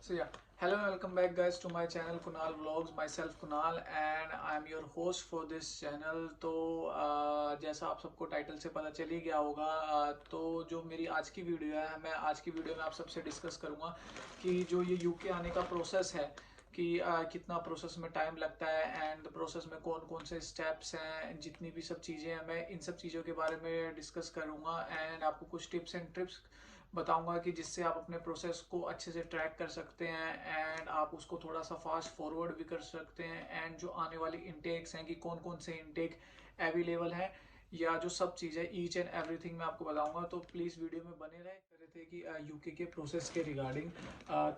So yeah, hello and welcome back guys to my channel Kunal Vlogs. Myself Kunal and I am your host for this channel. तो जैसा आप सबको title से पता चल ही गया होगा, तो जो मेरी आज की वीडियो है, मैं आज की वीडियो में आप सबसे डिस्कस करूंगा कि जो ये यूके आने का प्रोसेस है कि कितना प्रोसेस में टाइम लगता है एंड प्रोसेस में कौन कौन से स्टेप्स हैं, जितनी भी सब चीज़ें हैं, मैं इन सब चीज़ों के बारे में डिस्कस करूंगा एंड आपको कुछ टिप्स एंड ट्रिप्स बताऊंगा कि जिससे आप अपने प्रोसेस को अच्छे से ट्रैक कर सकते हैं एंड आप उसको थोड़ा सा फास्ट फॉरवर्ड भी कर सकते हैं एंड जो आने वाली इनटेक्स हैं कि कौन कौन से इनटेक अवेलेबल है या जो सब चीज़ें ईच एंड एवरीथिंग मैं आपको बताऊंगा। तो प्लीज़ वीडियो में बने रहे थे कि यूके के प्रोसेस के रिगार्डिंग।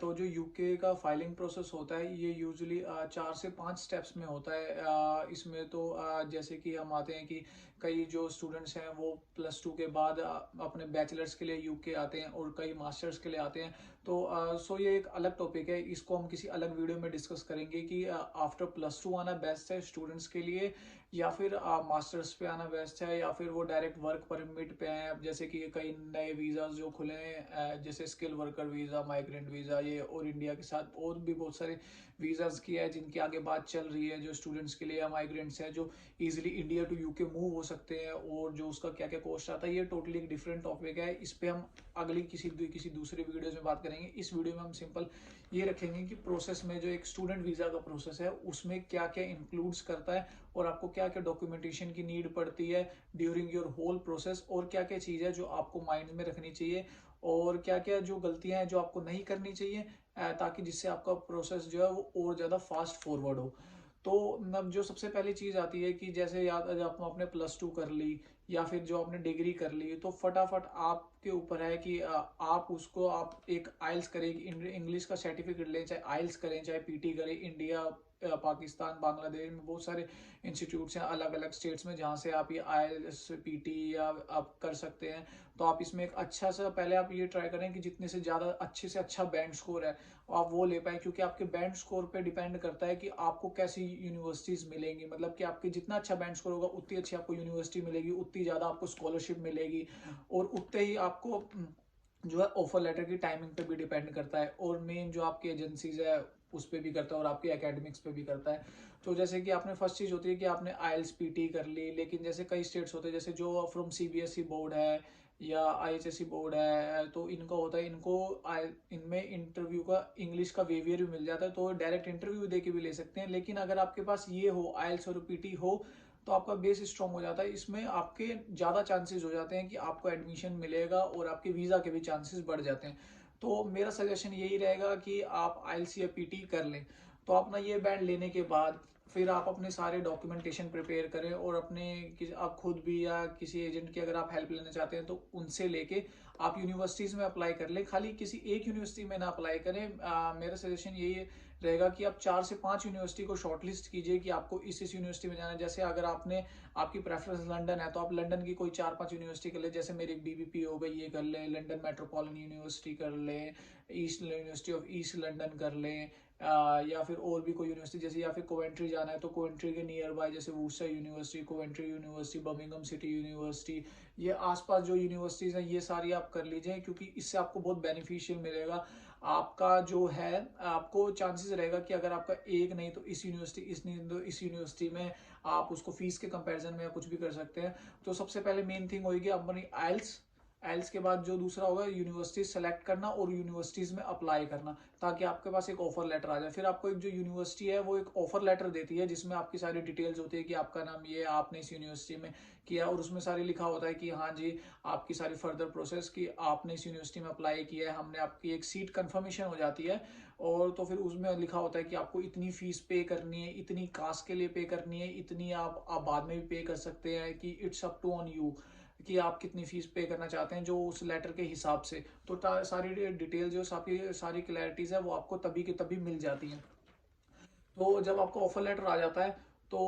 तो जो यूके का फाइलिंग प्रोसेस होता है ये यूजुअली 4 से 5 स्टेप्स में होता है। इसमें तो जैसे कि हम आते हैं कि कई जो स्टूडेंट्स हैं वो +2 के बाद अपने बैचलर्स के लिए यूके आते हैं और कई मास्टर्स के लिए आते हैं। तो सो ये एक अलग टॉपिक है, इसको हम किसी अलग वीडियो में डिस्कस करेंगे कि आफ्टर +2 आना बेस्ट है स्टूडेंट्स के लिए या फिर मास्टर्स पे आना बेस्ट है या फिर वो डायरेक्ट वर्क परमिट पे हैं। अब जैसे कि कई नए वीज़ाज जो खुले हैं, जैसे skill worker visa, migrant visa, ये और इंडिया के साथ और भी बहुत सारे वीज़ाज की है जिनकी आगे बात चल रही है जो स्टूडेंट्स के लिए या माइग्रेंट्स हैं जो easily India to UK move हो सकते हैं और जो उसका क्या क्या कॉस्ट आता है। ये टोटली एक डिफरेंट टॉपिक है, इस पे हम अगली किसी दूसरे वीडियोज में बात करेंगे। इस वीडियो में हम सिंपल ये रखेंगे कि प्रोसेस में जो एक स्टूडेंट वीज़ा का प्रोसेस है उसमें क्या क्या इंक्लूड्स करता है और आपको क्या क्या डॉक्यूमेंटेशन की नीड पड़ती है ड्यूरिंग योर होल प्रोसेस और क्या क्या चीज़ है जो आपको माइंड में रखनी चाहिए और क्या क्या जो गलतियां हैं जो आपको नहीं करनी चाहिए, ताकि जिससे आपका प्रोसेस जो है वो और ज़्यादा फास्ट फॉरवर्ड हो। तो अब जो सबसे पहली चीज़ आती है कि जैसे याद जब आपने +2 कर ली या फिर जो आपने डिग्री कर ली तो फटाफट आपके ऊपर है कि आप उसको आप एक आइल्स करें, इंग्लिश का सर्टिफिकेट लें, चाहे आइल्स करें चाहे पीटी करें। इंडिया, पाकिस्तान, बांग्लादेश में बहुत सारे इंस्टीट्यूट्स हैं अलग अलग स्टेट्स में जहाँ से आप ये आइल्स पीटी या आप कर सकते हैं। तो आप इसमें एक अच्छा सा पहले आप ये ट्राई करें कि जितने से ज़्यादा अच्छे से अच्छा बैंड स्कोर है आप वो ले पाए, क्योंकि आपके बैंड स्कोर पे डिपेंड करता है कि आपको कैसी यूनिवर्सिटीज़ मिलेंगी। मतलब कि आपके जितना अच्छा बैंड स्कोर होगा उतनी अच्छी आपको यूनिवर्सिटी मिलेगी, उतनी ज़्यादा आपको स्कॉलरशिप मिलेगी और उतने ही आपको जो है ऑफर लेटर की टाइमिंग पे भी डिपेंड करता है और मेन जो आपकी एजेंसीज है उस पर भी करता है और आपके एकेडमिक्स पे भी करता है। तो जैसे कि आपने फर्स्ट चीज़ होती है कि आपने आइल्स पीटी कर ली, लेकिन जैसे कई स्टेट्स होते हैं जैसे जो फ्रॉम सीबीएसई बोर्ड है या आईएचएसई बोर्ड है तो इनका होता है, इनको इनमें इंटरव्यू का इंग्लिश का वेवियर भी मिल जाता है तो डायरेक्ट इंटरव्यू दे के भी ले सकते हैं। लेकिन अगर आपके पास ये हो आइल्स और पीटी हो तो आपका बेस स्ट्रॉन्ग हो जाता है, इसमें आपके ज़्यादा चांसेस हो जाते हैं कि आपको एडमिशन मिलेगा और आपके वीज़ा के भी चांसेस बढ़ जाते हैं। तो मेरा सजेशन यही रहेगा कि आप आइल्स या पीटी कर लें। तो अपना ये बैंड लेने के बाद फिर आप अपने सारे डॉक्यूमेंटेशन प्रिपेयर करें और अपने आप खुद भी या किसी एजेंट की अगर आप हेल्प लेना चाहते हैं तो उनसे लेके आप यूनिवर्सिटीज़ में अप्लाई कर लें। खाली किसी एक यूनिवर्सिटी में ना अप्लाई करें। मेरा सजेशन यही रहेगा कि आप 4 से 5 यूनिवर्सिटी को शॉर्टलिस्ट कीजिए कि आपको इस यूनिवर्सिटी में जाना है। जैसे अगर आपने आपकी प्रेफरेंस लंदन है तो आप लंदन की कोई 4-5 यूनिवर्सिटी कर ले, जैसे मेरी बीबीपी हो गई ये कर लें, लंदन मेट्रोपॉलिटन यूनिवर्सिटी कर लें, east university of east London कर लें, या फिर और भी कोई यूनिवर्सिटी जैसे, या फिर कोवेंट्री जाना है तो कोवेंट्री के नियर बाय जैसे Worcester university, Coventry university, Birmingham city university, ये आसपास जो यूनिवर्सिटीज़ हैं ये सारी आप कर लीजिए, क्योंकि इससे आपको बहुत बेनिफिशियल मिलेगा। आपका जो है आपको चांसेस रहेगा कि अगर आपका एक नहीं तो इस यूनिवर्सिटी इस नहीं तो इस यूनिवर्सिटी में आप उसको फीस के कंपैरिजन में या कुछ भी कर सकते हैं। तो सबसे पहले मेन थिंग होगी अपनी आइल्स। आइल्स के बाद जो दूसरा होगा यूनिवर्सिटी सेलेक्ट करना और यूनिवर्सिटीज़ में अप्लाई करना, ताकि आपके पास एक ऑफर लेटर आ जाए। फिर आपको एक जो यूनिवर्सिटी है वो एक ऑफर लेटर देती है जिसमें आपकी सारी डिटेल्स होती है कि आपका नाम ये, आपने इस यूनिवर्सिटी में किया और उसमें सारी लिखा होता है कि हाँ जी आपकी सारी फर्दर प्रोसेस की आपने इस यूनिवर्सिटी में अप्लाई किया है, हमने आपकी एक सीट कंफर्मेशन हो जाती है। और तो फिर उसमें लिखा होता है कि आपको इतनी फीस पे करनी है, इतनी कास्ट के लिए पे करनी है, इतनी आप बाद में भी पे कर सकते हैं, कि it's up to on you कि आप कितनी फीस पे करना चाहते हैं जो उस लेटर के हिसाब से। तो सारी डिटेल जो सारी सारी क्लैरिटीज़ है वो आपको तभी की तभी मिल जाती हैं। तो जब आपका ऑफर लेटर आ जाता है तो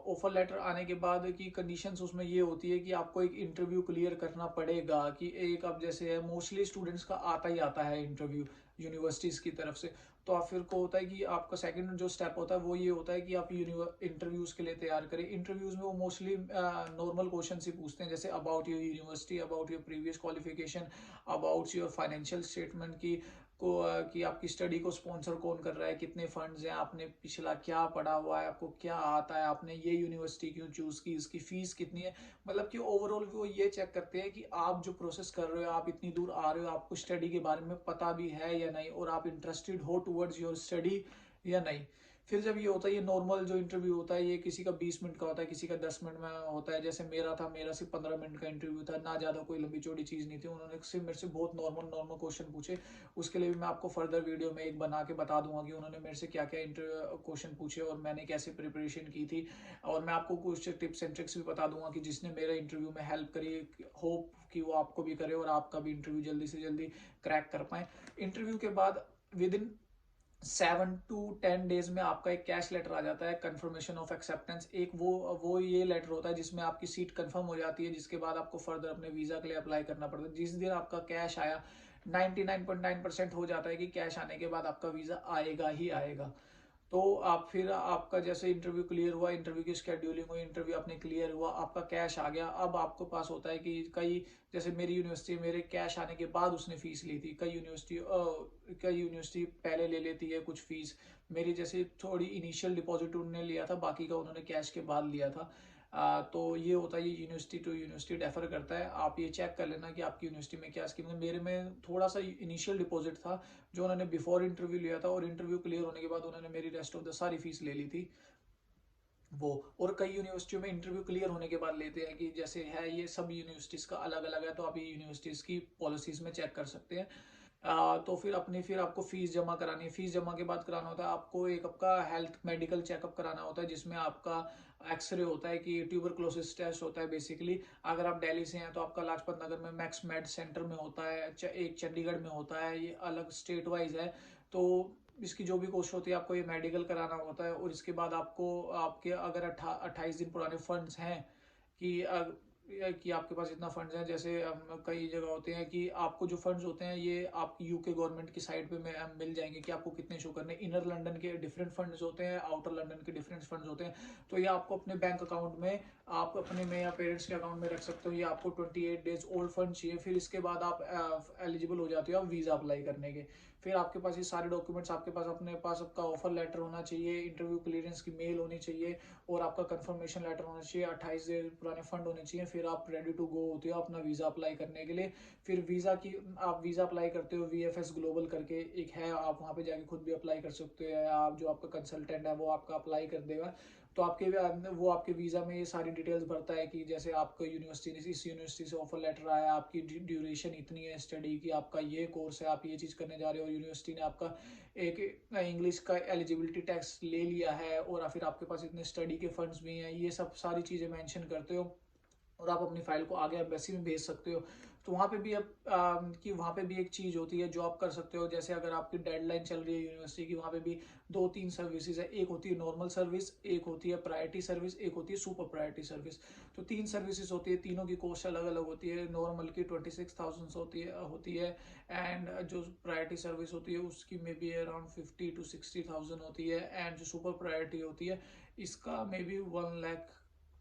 ऑफर लेटर आने के बाद की कंडीशंस उसमें ये होती है कि आपको एक इंटरव्यू क्लियर करना पड़ेगा। कि एक अब जैसे है मोस्टली स्टूडेंट्स का आता ही आता है इंटरव्यू यूनिवर्सिटीज़ की तरफ से। तो आप फिर को होता है कि आपका सेकंड जो स्टेप होता है वो ये होता है कि आप इंटरव्यूज़ के लिए तैयार करें। इंटरव्यूज़ में वो मोस्टली नॉर्मल क्वेश्चन ही पूछते हैं, जैसे about your university, about your previous qualification, about your financial statement की कि आपकी स्टडी को स्पॉन्सर कौन कर रहा है, कितने फंड्स हैं, आपने पिछला क्या पढ़ा हुआ है, आपको क्या आता है, आपने ये यूनिवर्सिटी क्यों चूज़ की, इसकी फ़ीस कितनी है। मतलब कि ओवरऑल वो ये चेक करते हैं कि आप जो प्रोसेस कर रहे हो, आप इतनी दूर आ रहे हो, आपको स्टडी के बारे में पता भी है या नहीं, और आप इंटरेस्टेड हो टूवर्ड्स योर स्टडी या नहीं। फिर जब ये होता है, ये नॉर्मल जो इंटरव्यू होता है, ये किसी का 20 मिनट का होता है, किसी का 10 मिनट में होता है। जैसे मेरा था, मेरा सिर्फ 15 मिनट का इंटरव्यू था, ना ज़्यादा कोई लंबी चौड़ी चीज़ नहीं थी। उन्होंने सिर्फ मेरे से बहुत नॉर्मल नॉर्मल क्वेश्चन पूछे। उसके लिए भी मैं आपको फर्दर वीडियो में एक बना के बता दूंगा कि उन्होंने मेरे से क्या क्या इंटरव्यू क्वेश्चन पूछे और मैंने कैसे प्रिपरेशन की थी। और मैं आपको कुछ टिप्स एंड ट्रिक्स भी बता दूंगा कि जिसने मेरे इंटरव्यू में हेल्प करी, होप कि वो आपको भी करे और आपका भी इंटरव्यू जल्दी से जल्दी क्रैक कर पाए। इंटरव्यू के बाद विद इन 7 to 10 डेज में आपका एक कैश लेटर आ जाता है, कंफर्मेशन ऑफ एक्सेप्टेंस। एक वो ये लेटर होता है जिसमें आपकी सीट कंफर्म हो जाती है, जिसके बाद आपको फर्दर अपने वीज़ा के लिए अप्लाई करना पड़ता है। जिस दिन आपका कैश आया, 99.9% हो जाता है कि कैश आने के बाद आपका वीज़ा आएगा ही आएगा। तो आप फिर आपका जैसे इंटरव्यू क्लियर हुआ, इंटरव्यू की शेड्यूलिंग हुई, इंटरव्यू आपने क्लियर हुआ, आपका कैश आ गया। अब आपके पास होता है कि कई, जैसे मेरी यूनिवर्सिटी, मेरे कैश आने के बाद उसने फीस ली थी। कई यूनिवर्सिटी पहले ले लेती है कुछ फीस। मेरी जैसे थोड़ी इनिशियल डिपॉजिट उन्होंने लिया था, बाकी का उन्होंने कैश के बाद लिया था। तो ये होता है, ये यूनिवर्सिटी टू यूनिवर्सिटी डिफर करता है। आप ये चेक कर लेना कि आपकी यूनिवर्सिटी में क्या स्कीम है। मेरे में थोड़ा सा इनिशियल डिपॉजिट था जो उन्होंने बिफोर इंटरव्यू लिया था, और इंटरव्यू क्लियर होने के बाद उन्होंने मेरी रेस्ट ऑफ द सारी फीस ले ली थी वो। और कई यूनिवर्सिटियों में इंटरव्यू क्लियर होने के बाद लेते हैं, कि जैसे है, ये सब यूनिवर्सिटीज़ का अलग अलग है, तो आप ये यूनिवर्सिटीज़ की पॉलिसीज़ में चेक कर सकते हैं। तो फिर आपको फीस जमा करानी है। फीस जमा के बाद कराना होता है आपको एक आपका हेल्थ मेडिकल चेकअप कराना होता है, जिसमें आपका एक्सरे होता है, कि ट्यूबरक्लोसिस टेस्ट होता है बेसिकली। अगर आप दिल्ली से हैं तो आपका लाजपत नगर में मैक्स मेड सेंटर में होता है, एक चंडीगढ़ में होता है, ये अलग स्टेट वाइज है। तो इसकी जो भी कॉस्ट होती है, आपको ये मेडिकल कराना होता है। और इसके बाद आपको, आपके अगर 28 दिन पुराने फंड्स हैं, कि कि आपके पास इतना फंड्स हैं, जैसे कई जगह होते हैं कि आपको जो फंड्स होते हैं ये आप यूके गवर्नमेंट की साइट पे मिल जाएंगे कि आपको कितने शो करने। इनर लंदन के डिफरेंट फंड्स होते हैं, आउटर लंदन के डिफरेंट फंड्स होते हैं। तो ये आपको अपने बैंक अकाउंट में, आप अपने में या पेरेंट्स के अकाउंट में रख सकते हो। ये आपको 28 डेज ओल्ड फंड चाहिए। फिर इसके बाद आप एलिजिबल हो जाते हो आप वीज़ा अप्लाई करने के। फिर आपके पास ये सारे डॉक्यूमेंट्स, आपके पास अपने पास आपका ऑफर लेटर होना चाहिए, इंटरव्यू क्लियरेंस की मेल होनी चाहिए, और आपका कंफर्मेशन लेटर होना चाहिए, 28 दिन पुराने फंड होने चाहिए। फिर आप रेडी टू गो होते हो अपना वीज़ा अप्लाई करने के लिए। फिर आप वीज़ा अप्लाई करते हो, VFS ग्लोबल करके एक है, आप वहाँ पे जाके खुद भी अप्लाई कर सकते हो, आप जो आपका कंसल्टेंट है वो आपका अप्लाई कर देगा। तो वो आपके वीज़ा में ये सारी डिटेल्स भरता है, कि जैसे आपको यूनिवर्सिटी, इस यूनिवर्सिटी से ऑफर लेटर आया, आपकी ड्यूरेशन इतनी है स्टडी की, आपका ये कोर्स है, आप ये चीज़ करने जा रहे हो, यूनिवर्सिटी ने आपका एक इंग्लिश का एलिजिबिलिटी टेस्ट ले लिया है, और फिर आपके पास इतने स्टडी के फंड्स भी हैं, ये सब सारी चीज़ें मेंशन करते हो। और आप अपनी फाइल को आगे एम्बेसी में भेज सकते हो। तो वहाँ पे भी कि वहाँ पे भी एक चीज़ होती है जो आप कर सकते हो। जैसे अगर आपकी डेडलाइन चल रही है यूनिवर्सिटी की, वहाँ पे भी 2-3 सर्विसेज है। एक होती है नॉर्मल सर्विस, एक होती है प्रायोरिटी सर्विस, एक होती है सुपर प्रायोरिटी सर्विस। तो 3 सर्विसेज होती है, तीनों की कॉस्ट अलग अलग होती है। नॉर्मल की 26,000 होती है एंड जो प्रायोरिटी सर्विस होती है उसकी मे बी अराउंड 50 to 60,000 होती है। एंड जो सुपर प्रायोरिटी होती है इसका मे बी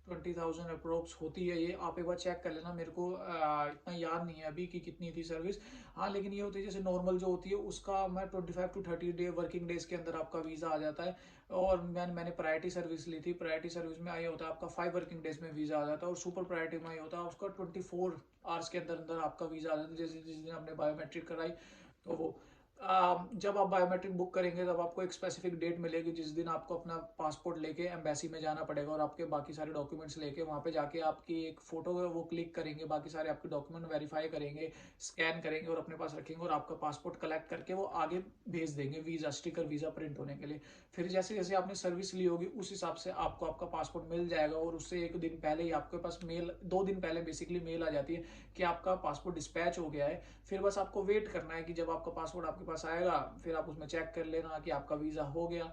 1,20,000 अप्रोक्स होती है। ये आप एक बार चेक कर लेना, मेरे को इतना याद नहीं है अभी कि कितनी थी सर्विस। हाँ, लेकिन ये होती है जैसे नॉर्मल जो होती है उसका मैं 25 to 30 वर्किंग डेज के अंदर आपका वीज़ा आ जाता है। और मैंने प्रायोरिटी सर्विस ली थी। प्रायोरिटी सर्विस में आया होता है आपका 5 वर्किंग डेज में वीज़ा आ जाता है, और सुपर प्रायोरिटी में आया होता है उसका 24 आवर्स के अंदर अंदर आपका वीज़ा आ जाता है, जैसे जिस दिन आपने बायोमेट्रिक कराई। तो वो जब आप बायोमेट्रिक बुक करेंगे तब आपको एक स्पेसिफिक डेट मिलेगी जिस दिन आपको अपना पासपोर्ट लेके एम्बेसी में जाना पड़ेगा, और आपके बाकी सारे डॉक्यूमेंट्स लेके वहाँ पे जाके आपकी एक फ़ोटो है वो क्लिक करेंगे, बाकी सारे आपके डॉक्यूमेंट वेरीफाई करेंगे, स्कैन करेंगे और अपने पास रखेंगे, और आपका पासपोर्ट कलेक्ट करके वो आगे भेज देंगे वीज़ा स्टिकर, वीज़ा प्रिंट होने के लिए। फिर जैसे जैसे आपने सर्विस ली होगी उस हिसाब से आपको आपका पासपोर्ट मिल जाएगा, और उससे एक दिन पहले ही आपके पास मेल, 2 दिन पहले बेसिकली मेल आ जाती है कि आपका पासपोर्ट डिस्पैच हो गया है। फिर बस आपको वेट करना है कि जब आपका पासपोर्ट आपके पास आएगा, फिर आप उसमें चेक कर लेना कि आपका वीज़ा हो गया।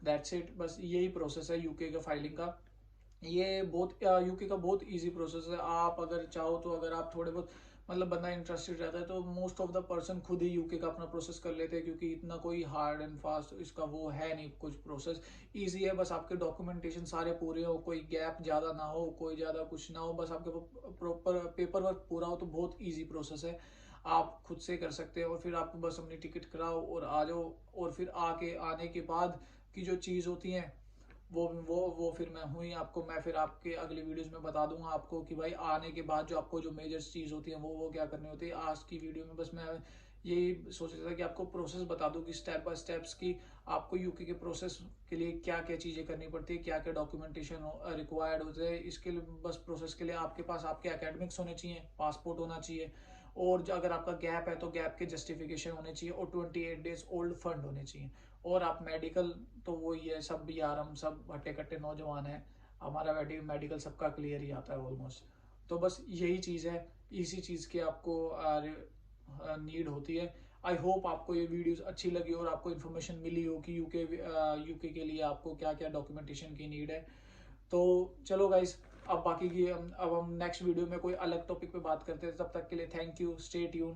दैट्स इट, बस यही प्रोसेस है यूके का फाइलिंग का। ये बहुत यूके का बहुत इजी प्रोसेस है। आप अगर चाहो तो, अगर आप थोड़े बहुत मतलब बंदा इंटरेस्टेड रहता है तो मोस्ट ऑफ द पर्सन खुद ही यूके का अपना प्रोसेस कर लेते हैं, क्योंकि इतना कोई हार्ड एंड फास्ट इसका वो है नहीं, कुछ प्रोसेस इजी है। बस आपके डॉक्यूमेंटेशन सारे पूरे हो, कोई गैप ज़्यादा ना हो, कोई ज़्यादा कुछ ना हो, बस आपके प्रॉपर पेपर वर्क पूरा हो, तो बहुत ईजी प्रोसेस है। आप खुद से कर सकते हैं। और फिर आपको बस अपनी टिकट कराओ और आ जाओ। और फिर आने के बाद की जो चीज़ होती है वो फिर मैं फिर आपके अगले वीडियोस में बता दूंगा आपको कि भाई आने के बाद जो आपको जो मेजर चीज़ होती है वो क्या करनी होती है। आज की वीडियो में बस मैं यही सोच रहा था कि आपको प्रोसेस बता दूं कि स्टेप बाय स्टेप्स की आपको यूके के प्रोसेस के लिए क्या क्या चीज़ें करनी पड़ती है, क्या क्या डॉक्यूमेंटेशन रिक्वायर्ड होते हैं। इसके लिए बस प्रोसेस के लिए आपके पास आपके एकेडमिक्स होने चाहिए, पासपोर्ट होना चाहिए, और अगर आपका गैप है तो गैप के जस्टिफिकेशन होने चाहिए, और 28 डेज ओल्ड फंड होने चाहिए। और आप मेडिकल तो वो ये सब यार हम सब हट्टे कट्टे नौजवान हैं, हमारा मेडिकल सबका क्लियर ही आता है ऑलमोस्ट। तो बस यही चीज़ है, इसी चीज़ की आपको नीड होती है। आई होप आपको ये वीडियोस अच्छी लगी और आपको इन्फॉर्मेशन मिली हो कि यूके के लिए आपको क्या क्या डॉक्यूमेंटेशन की नीड है। तो चलो गाइस, अब बाकी की अब हम नेक्स्ट वीडियो में कोई अलग टॉपिक पे बात करते हैं। तब तक के लिए थैंक यू, स्टे ट्यून।